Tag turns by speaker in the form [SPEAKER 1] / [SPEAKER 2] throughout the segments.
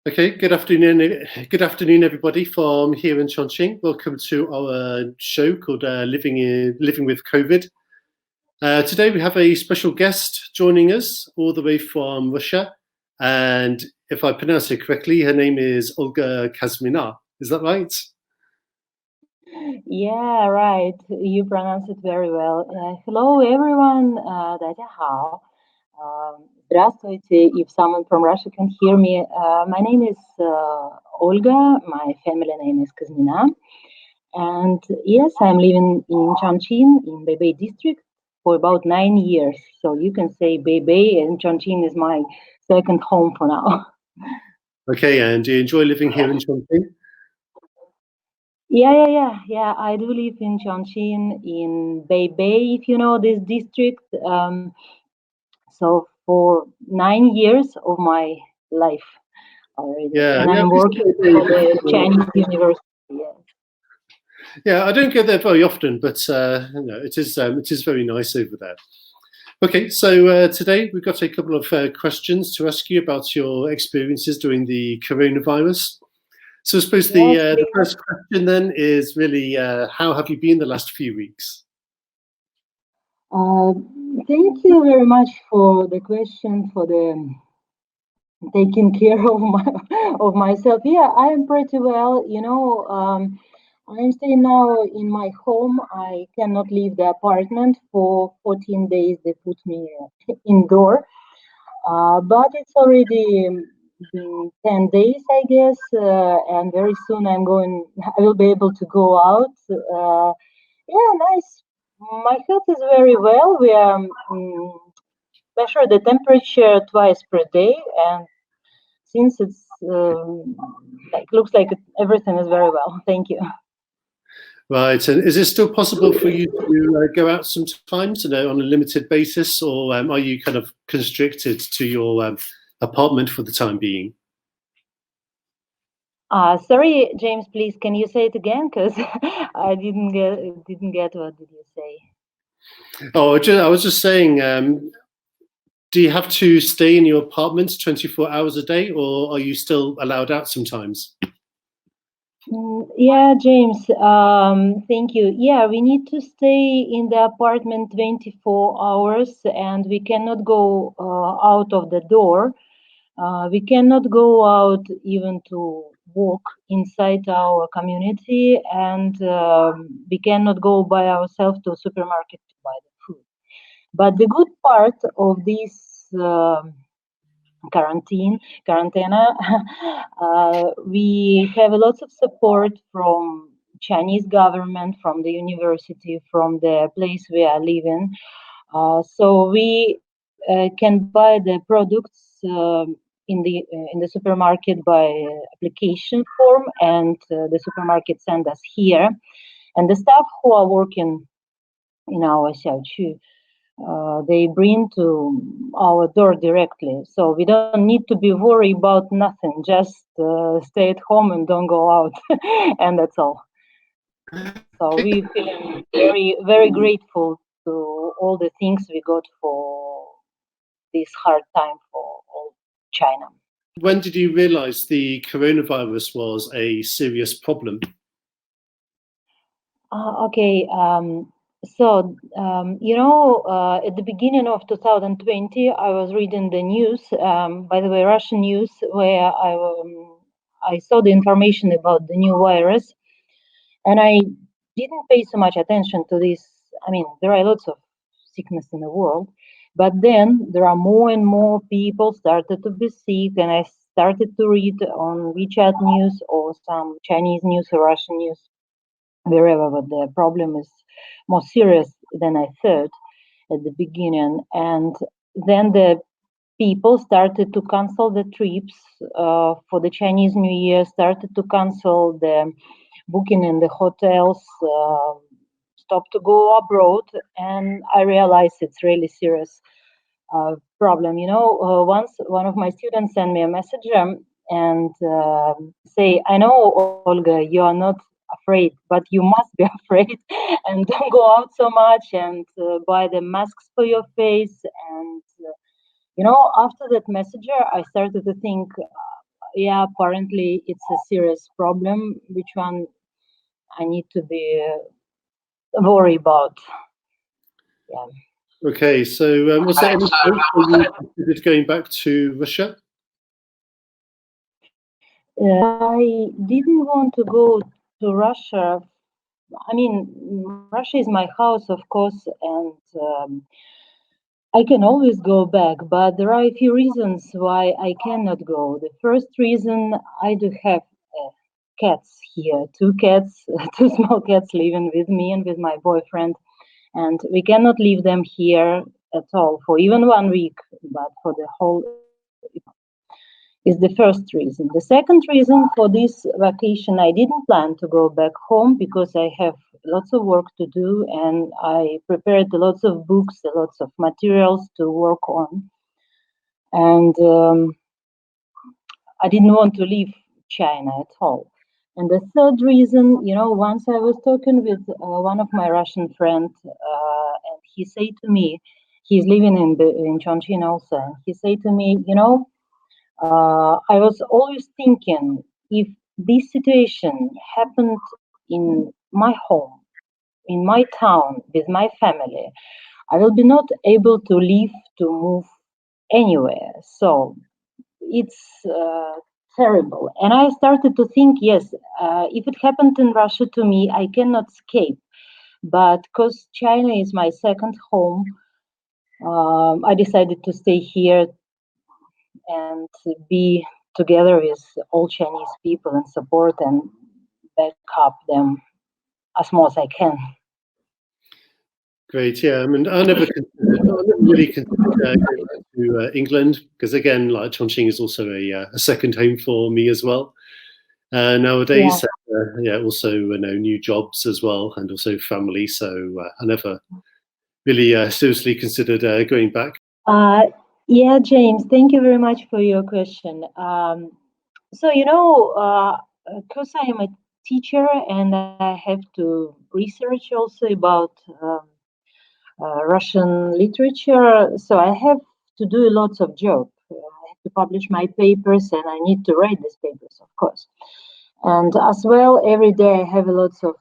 [SPEAKER 1] Okay, good afternoon, everybody from here in Chongqing. Welcome to our show called Living with COVID. Today we have a special guest joining us all the way from Russia, and if I pronounce it correctly, her name is Olga Kazmina. Is that right?
[SPEAKER 2] Yeah, right. You pronounce it very well. Hello, everyone. 大家好. Здравствуйте. If someone from Russia can hear me, my name is Olga. My family name is Kazmina. And yes, I'm living in Chongqing, in Beibei district, for about 9 years. So you can say Beibei, and Chongqing is my second home for now.
[SPEAKER 1] Okay, and do you enjoy living here in Chongqing?
[SPEAKER 2] Yeah. I do live in Chongqing, in Beibei, if you know this district. So for 9 years of my life already, and I'm working for the Chinese university. Yes.
[SPEAKER 1] Yeah, I don't go there very often, but it is very nice over there. Okay, so today we've got a couple of questions to ask you about your experiences during the coronavirus. So I suppose the first question then is really, how have you been the last few weeks?
[SPEAKER 2] Thank you very much for the question, for the taking care of myself. Yeah, I am pretty well. I'm staying now in my home. I cannot leave the apartment for 14 days. They put me indoor, but it's already been 10 days, I guess, and very soon I will be able to go out. Yeah, nice. My health is very well. We are measure the temperature twice per day, and since it's looks like everything is very well. Thank you.
[SPEAKER 1] Right, and is it still possible for you to go out sometimes, on a limited basis, or are you kind of constricted to your apartment for the time being?
[SPEAKER 2] Sorry, James, please, can you say it again? Because I didn't get what did you say?
[SPEAKER 1] Oh, I was just saying, do you have to stay in your apartment 24 hours a day, or are you still allowed out sometimes?
[SPEAKER 2] Yeah, James, thank you. Yeah, we need to stay in the apartment 24 hours, and we cannot go out of the door. We cannot go out even to walk inside our community, and we cannot go by ourselves to a supermarket to buy the food. But the good part of this quarantena, we have lots of support from Chinese government, from the university, from the place we are living. So we can buy the products in the supermarket by application form, and the supermarket send us here. And the staff who are working in our xiaoqu, they bring to our door directly. So we don't need to be worried about nothing. Just stay at home and don't go out, and that's all. So we feel very, very grateful to all the things we got for this hard time for all China.
[SPEAKER 1] When did you realize the coronavirus was a serious problem?
[SPEAKER 2] Okay. At the beginning of 2020, I was reading the news, by the way, Russian news, where I saw the information about the new virus, and I didn't pay so much attention to this. I mean, there are lots of sickness in the world, but then there are more and more people started to be sick, and I started to read on WeChat news or some Chinese news or Russian news, wherever, but the problem is more serious than I thought at the beginning. And then the people started to cancel the trips for the Chinese New Year, started to cancel the booking in the hotels, stopped to go abroad, and I realized it's really serious problem. Once one of my students sent me a message and say, I know, Olga, you are not afraid, but you must be afraid and don't go out so much and buy the masks for your face. And after that messenger, I started to think, yeah, apparently it's a serious problem, which one I need to be worried about. Yeah.
[SPEAKER 1] Okay, so was there any point where you considered going back to Russia?
[SPEAKER 2] I didn't want to go to Russia. I mean, Russia is my house, of course, and I can always go back, but there are a few reasons why I cannot go. The first reason, I do have cats here, two cats, two small cats living with me and with my boyfriend, and we cannot leave them here at all for even 1 week, but for the whole is the first reason. The second reason, for this vacation, I didn't plan to go back home because I have lots of work to do and I prepared lots of books, lots of materials to work on. And I didn't want to leave China at all. And the third reason, once I was talking with one of my Russian friends, and he said to me, he's living in Chongqing also, and he said to me, I was always thinking, if this situation happened in my home, in my town, with my family, I will be not able to leave to move anywhere. So it's terrible. And I started to think, yes, if it happened in Russia to me, I cannot escape. But because China is my second home, I decided to stay here and to be together with all Chinese people and support and back up them as much as I can.
[SPEAKER 1] Great, yeah. I mean, I never really considered going back to England because, again, like Chongqing is also a second home for me as well. Nowadays, also new jobs as well, and also family. So I never really seriously considered going back.
[SPEAKER 2] Yeah, James, thank you very much for your question. So, because I am a teacher and I have to research also about Russian literature, so I have to do lots of job. I have to publish my papers and I need to write these papers, of course. And as well, every day I have lots of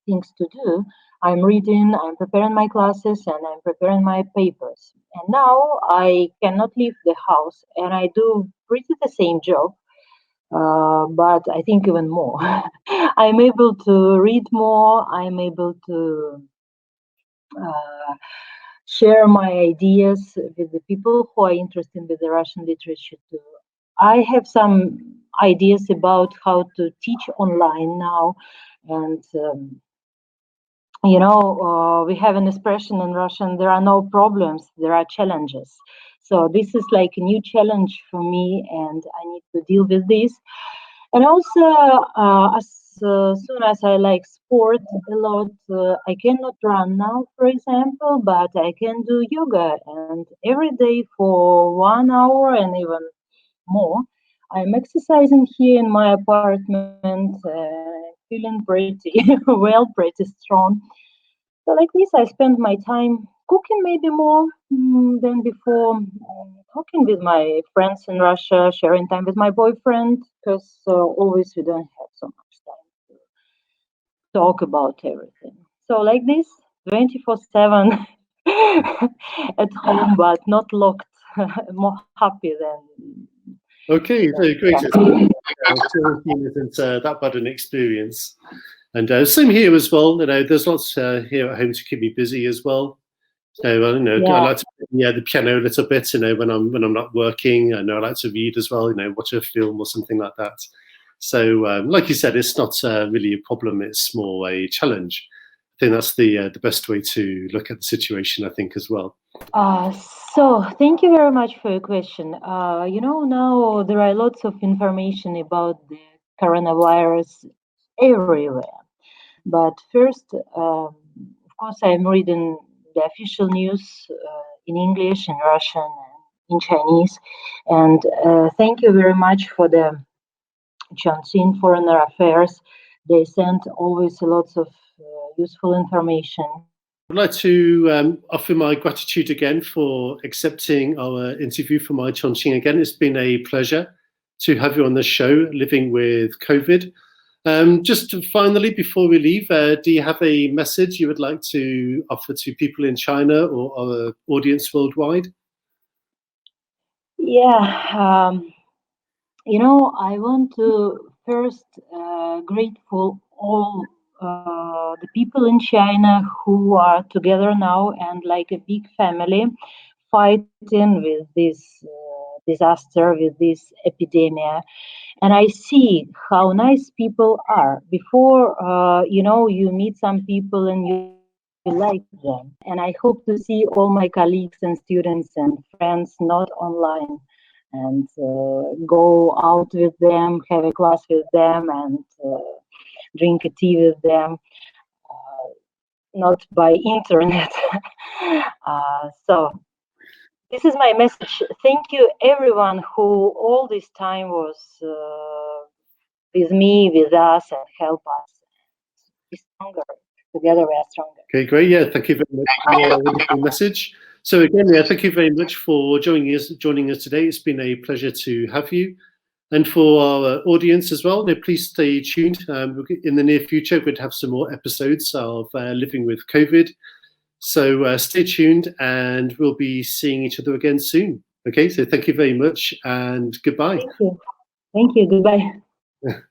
[SPEAKER 2] things to do. I'm reading, I'm preparing my classes, and I'm preparing my papers. And now I cannot leave the house, and I do pretty the same job, but I think even more. I'm able to read more. I'm able to share my ideas with the people who are interested with the Russian literature too. I have some ideas about how to teach online now, and we have an expression in Russian: "There are no problems, there are challenges." So this is like a new challenge for me, and I need to deal with this. And also, as soon as I like sport a lot, I cannot run now, for example, but I can do yoga, and every day for 1 hour and even more, I'm exercising here in my apartment, feeling pretty well, pretty strong. So like this, I spend my time cooking maybe more than before, talking with my friends in Russia, sharing time with my boyfriend, because always we don't have so much time to talk about everything. So like this, 24/7 at home, but not locked, more happy than.
[SPEAKER 1] Okay, very great. Quarantine isn't that bad an experience. And same here as well. There's lots here at home to keep me busy as well. So I like to play the piano a little bit. When I'm not working, I like to read as well. Watch a film or something like that. So, like you said, it's not really a problem. It's more a challenge. I think that's the best way to look at the situation, I think, as well.
[SPEAKER 2] So thank you very much for your question. Now there are lots of information about the coronavirus everywhere. But first, of course, I'm reading the official news in English, in Russian, in Chinese. And thank you very much for the Chongqing Foreign Affairs. They send always lots of useful information.
[SPEAKER 1] I'd like to offer my gratitude again for accepting our interview from iChongqing again. It's been a pleasure to have you on the show, Living with COVID. Just finally, before we leave, do you have a message you would like to offer to people in China or our audience worldwide?
[SPEAKER 2] Yeah, you know, I want to first grateful all the people in China who are together now and like a big family fighting with this disaster, with this epidemic. And I see how nice people are. Before, you know, you meet some people and you like them. And I hope to see all my colleagues and students and friends not online, and go out with them, have a class with them, and drink a tea with them, not by internet. So this is my message. Thank you, everyone who all this time was with me, with us, and help us be stronger. Together we are stronger.
[SPEAKER 1] Okay, great. Yeah, thank you very much for your wonderful message. So again, yeah, thank you very much for joining us today. It's been a pleasure to have you. And for our audience as well, please stay tuned. In the near future, we're going to have some more episodes of Living with COVID. So stay tuned and we'll be seeing each other again soon. Okay, so thank you very much and goodbye.
[SPEAKER 2] Thank you. Thank you. Goodbye.